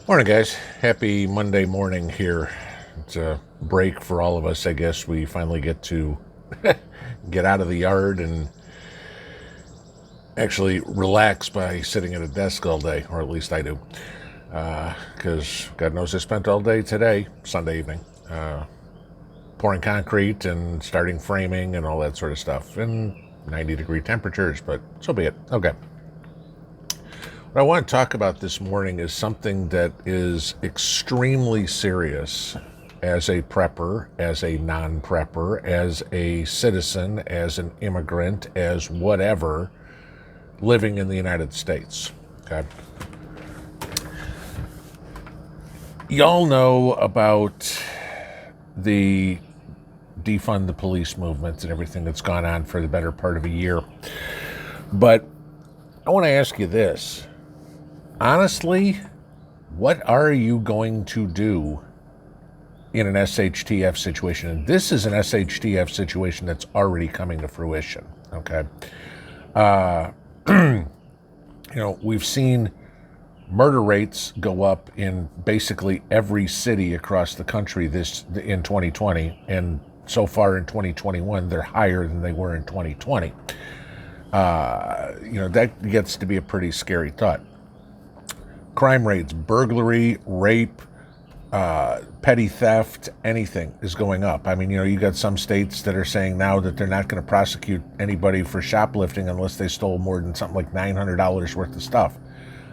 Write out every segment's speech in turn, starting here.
Morning, guys. Happy Monday morning here. It's a break for all of us, I guess. We finally get to get out of the yard and actually relax by sitting at a desk all day, or at least I do. Because God knows I spent all day today, Sunday evening, pouring concrete and starting framing and all that sort of stuff in 90-degree temperatures, but so be it. Okay. What I want to talk about this morning is something that is extremely serious as a prepper, as a non-prepper, as a citizen, as an immigrant, as whatever, living in the United States. Okay. Y'all know about the defund the police movement and everything that's gone on for the better part of a year. But I want to ask you this. Honestly, what are you going to do in an SHTF situation? And this is an SHTF situation that's already coming to fruition, okay? We've seen murder rates go up in basically every city across the country in 2020, and so far in 2021, they're higher than they were in 2020. That gets to be a pretty scary thought. Crime rates, burglary, rape, petty theft, anything is going up. I mean, you got some states that are saying now that they're not going to prosecute anybody for shoplifting unless they stole more than something like $900 worth of stuff.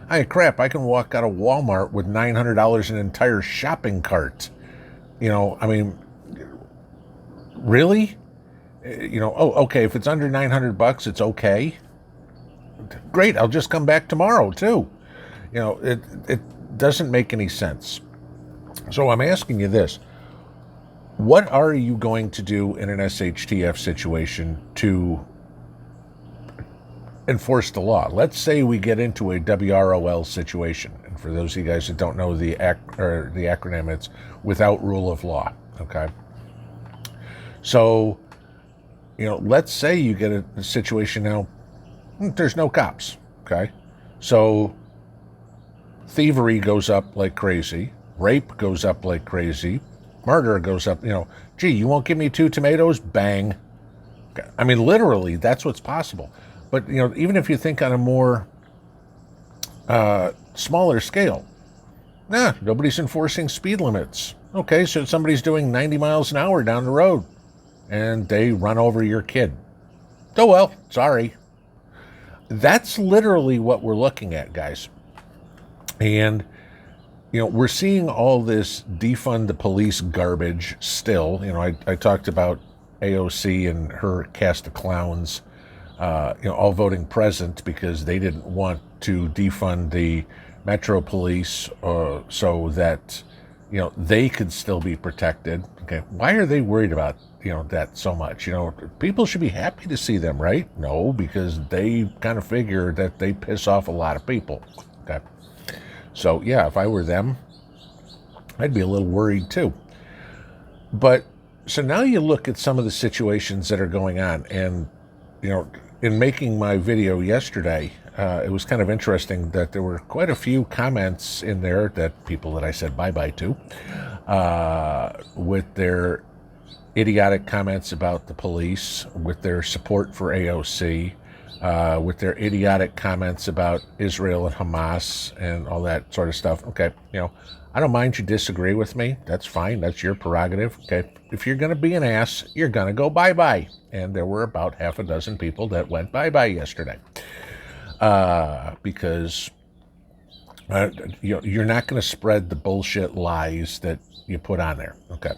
Hey, crap, I can walk out of Walmart with $900 in an entire shopping cart. Really? Okay, if it's under $900, it's okay. Great, I'll just come back tomorrow, too. It doesn't make any sense. So I'm asking you this. What are you going to do in an SHTF situation to enforce the law? Let's say we get into a WROL situation. And for those of you guys that don't know the acronym, it's without rule of law. Okay. So, let's say you get a situation now, there's no cops. Okay. So thievery goes up like crazy. Rape goes up like crazy. Murder goes up. Gee, you won't give me 2 tomatoes? Bang. I mean, literally, that's what's possible. But, even if you think on a more smaller scale, nobody's enforcing speed limits. Okay, so somebody's doing 90 miles an hour down the road, and they run over your kid. Oh, well, sorry. That's literally what we're looking at, guys. And, we're seeing all this defund the police garbage still. I talked about AOC and her cast of clowns, all voting present because they didn't want to defund the Metro Police so that, they could still be protected. Okay, why are they worried about, that so much? People should be happy to see them, right? No, because they kind of figure that they piss off a lot of people. Okay. So, yeah, if I were them, I'd be a little worried too. But, so now you look at some of the situations that are going on. And, in making my video yesterday, it was kind of interesting that there were quite a few comments in there that people that I said bye-bye to, with their idiotic comments about the police, with their support for AOC, with their idiotic comments about Israel and Hamas and all that sort of stuff. Okay, I don't mind you disagree with me. That's fine. That's your prerogative. Okay, if you're going to be an ass, you're going to go bye-bye. And there were about half a dozen people that went bye-bye yesterday. Because you're not going to spread the bullshit lies that you put on there. Okay,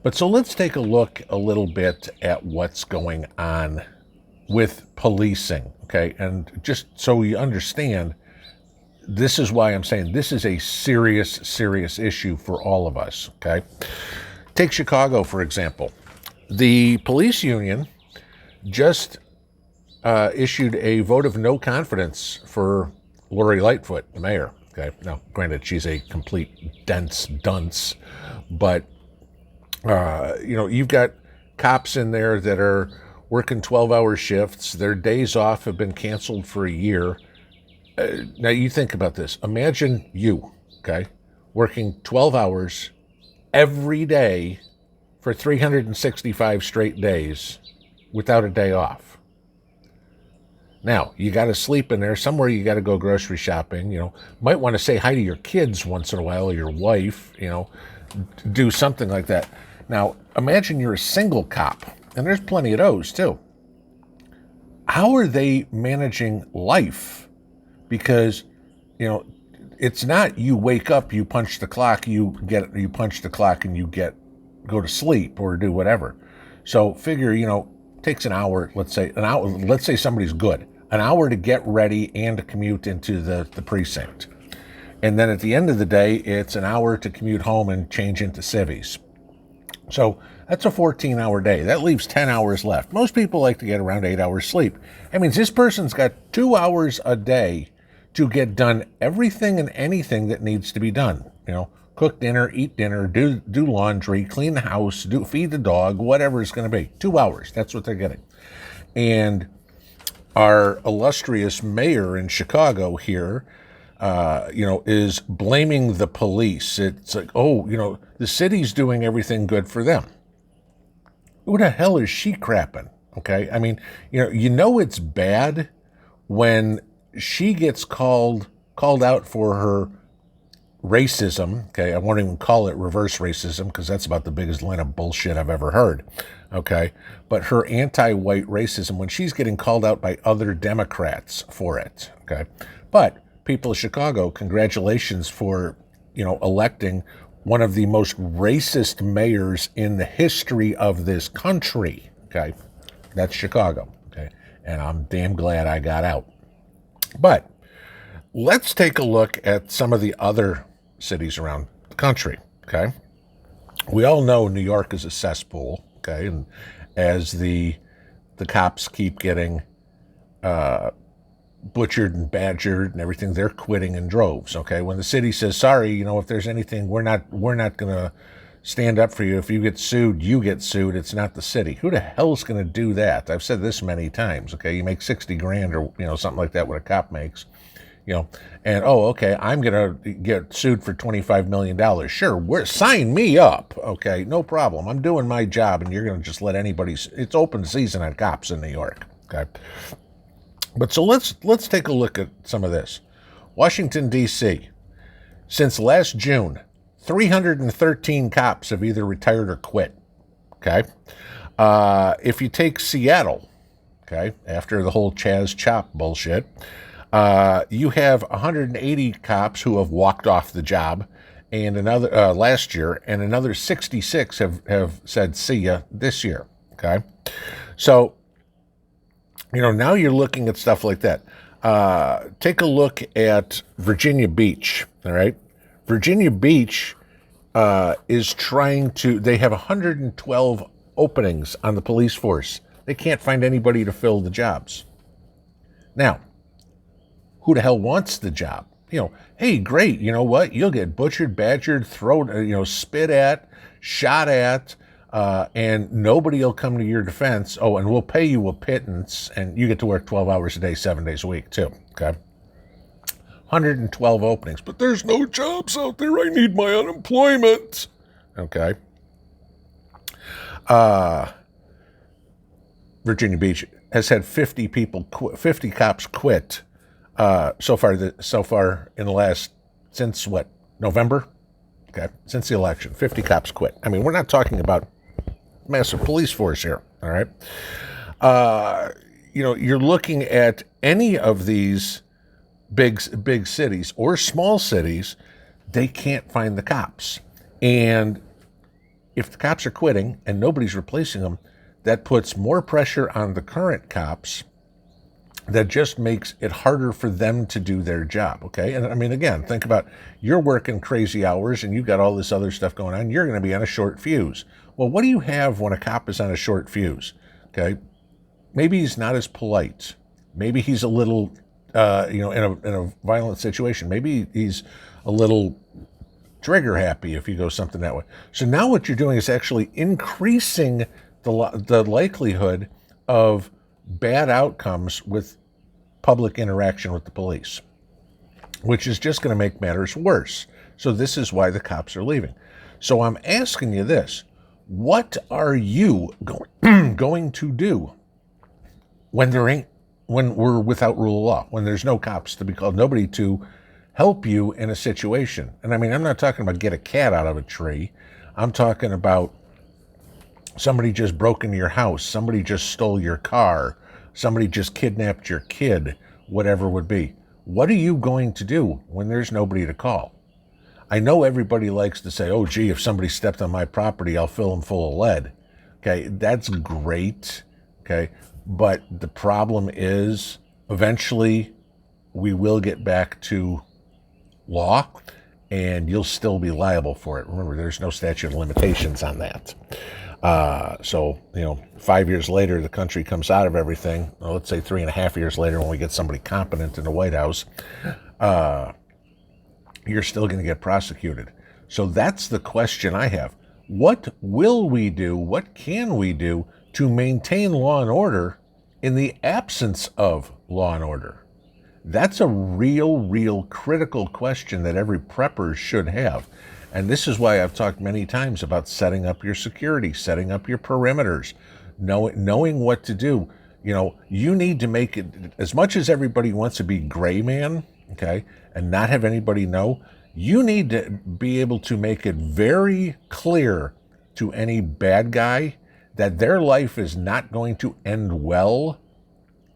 but so let's take a look a little bit at what's going on with policing, okay? And just so you understand, this is why I'm saying this is a serious, serious issue for all of us, okay? Take Chicago, for example. The police union just issued a vote of no confidence for Lori Lightfoot, the mayor, okay? Now, granted, she's a complete dense dunce, but, you've got cops in there that are working 12-hour shifts. Their days off have been canceled for a year. Now, you think about this. Imagine you, okay? working 12 hours every day for 365 straight days without a day off. Now, you got to sleep in there. Somewhere you got to go grocery shopping. Might want to say hi to your kids once in a while, or your wife, do something like that. Now, imagine you're a single cop, and there's plenty of those too. How are they managing life? Because, it's not you wake up, you punch the clock, you punch the clock and you go to sleep or do whatever. So figure, takes an hour, let's say somebody's good, an hour to get ready and to commute into the precinct. And then at the end of the day, it's an hour to commute home and change into civvies. So that's a 14-hour day. That leaves 10 hours left. Most people like to get around 8 hours sleep. That means this person's got 2 hours a day to get done everything and anything that needs to be done. Cook dinner, eat dinner, do laundry, clean the house, feed the dog, whatever it's going to be. 2 hours, that's what they're getting. And our illustrious mayor in Chicago here, is blaming the police. It's like, the city's doing everything good for them. Who the hell is she crapping? Okay, I mean, it's bad when she gets called out for her racism. Okay, I won't even call it reverse racism because that's about the biggest line of bullshit I've ever heard. Okay, but her anti-white racism when she's getting called out by other Democrats for it. Okay, but people of Chicago, congratulations for electing one of the most racist mayors in the history of this country. Okay, that's Chicago. Okay, and I'm damn glad I got out. But let's take a look at some of the other cities around the country. Okay, we all know New York is a cesspool. Okay, and as the cops keep getting butchered and badgered and everything, they're quitting in droves. Okay, when the city says sorry, if there's anything, we're not going to stand up for you. If you get sued, you get sued. It's not the city. Who the hell's going to do that? I've said this many times. Okay, you make 60 grand or something like that, what a cop makes. And okay, I'm going to get sued for $25 million. Sure, sign me up. Okay, no problem. I'm doing my job, and you're going to just let anybody. It's open season on cops in New York. Okay, but so let's take a look at some of this. Washington, D.C. Since last June, 313 cops have either retired or quit. Okay, if you take Seattle, okay, after the whole Chaz Chop bullshit. You have 180 cops who have walked off the job, and another last year, and another 66 have said see ya this year. Okay, so now you're looking at stuff like that. Take a look at Virginia Beach. All right, Virginia Beach is trying to. They have 112 openings on the police force. They can't find anybody to fill the jobs. Now, who the hell wants the job? Hey, great. You know what? You'll get butchered, badgered, thrown, spit at, shot at, and nobody will come to your defense. Oh, and we'll pay you a pittance, and you get to work 12 hours a day, 7 days a week, too. Okay? 112 openings, but there's no jobs out there. I need my unemployment. Okay? Virginia Beach has had 50 cops quit so far in the last, since what, November? Okay, since the election, 50 cops quit. I mean, we're not talking about massive police force here, all right? You're looking at any of these big cities or small cities, they can't find the cops. And if the cops are quitting and nobody's replacing them, that puts more pressure on the current cops. That just makes it harder for them to do their job, okay? And I mean, again, think about you're working crazy hours and you've got all this other stuff going on. You're going to be on a short fuse. Well, what do you have when a cop is on a short fuse, okay? Maybe he's not as polite. Maybe he's a little, in a violent situation. Maybe he's a little trigger happy if you go something that way. So now what you're doing is actually increasing the likelihood of bad outcomes with public interaction with the police, which is just going to make matters worse. So this is why the cops are leaving. So I'm asking you this. What are you going to do when we're without rule of law, when there's no cops to be called, nobody to help you in a situation? And I mean, I'm not talking about get a cat out of a tree. I'm talking about somebody just broke into your house, somebody just stole your car, somebody just kidnapped your kid, whatever it would be. What are you going to do when there's nobody to call? I know everybody likes to say, oh, gee, if somebody stepped on my property, I'll fill them full of lead. Okay, that's great. Okay, but the problem is eventually we will get back to law and you'll still be liable for it. Remember, there's no statute of limitations on that. So, 5 years later, the country comes out of everything. Well, let's say 3.5 years later, when we get somebody competent in the White House, you're still going to get prosecuted. So that's the question I have. What will we do? What can we do to maintain law and order in the absence of law and order? That's a real critical question that every prepper should have. And this is why I've talked many times about setting up your security, setting up your perimeters, knowing what to do. You need to make it, as much as everybody wants to be gray man, okay, and not have anybody know, you need to be able to make it very clear to any bad guy that their life is not going to end well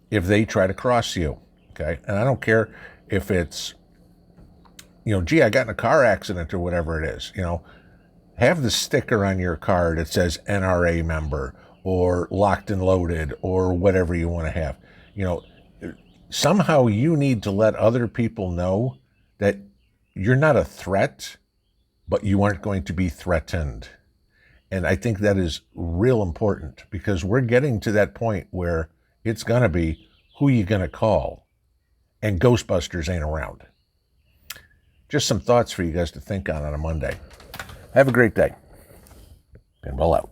if they try to cross you, okay? And I don't care if it's, gee, I got in a car accident or whatever it is, have the sticker on your car that says NRA member or locked and loaded or whatever you want to have. Somehow you need to let other people know that you're not a threat, but you aren't going to be threatened. And I think that is real important because we're getting to that point where it's going to be who you going to call, and Ghostbusters ain't around. Just some thoughts for you guys to think on a Monday. Have a great day. Pinball out.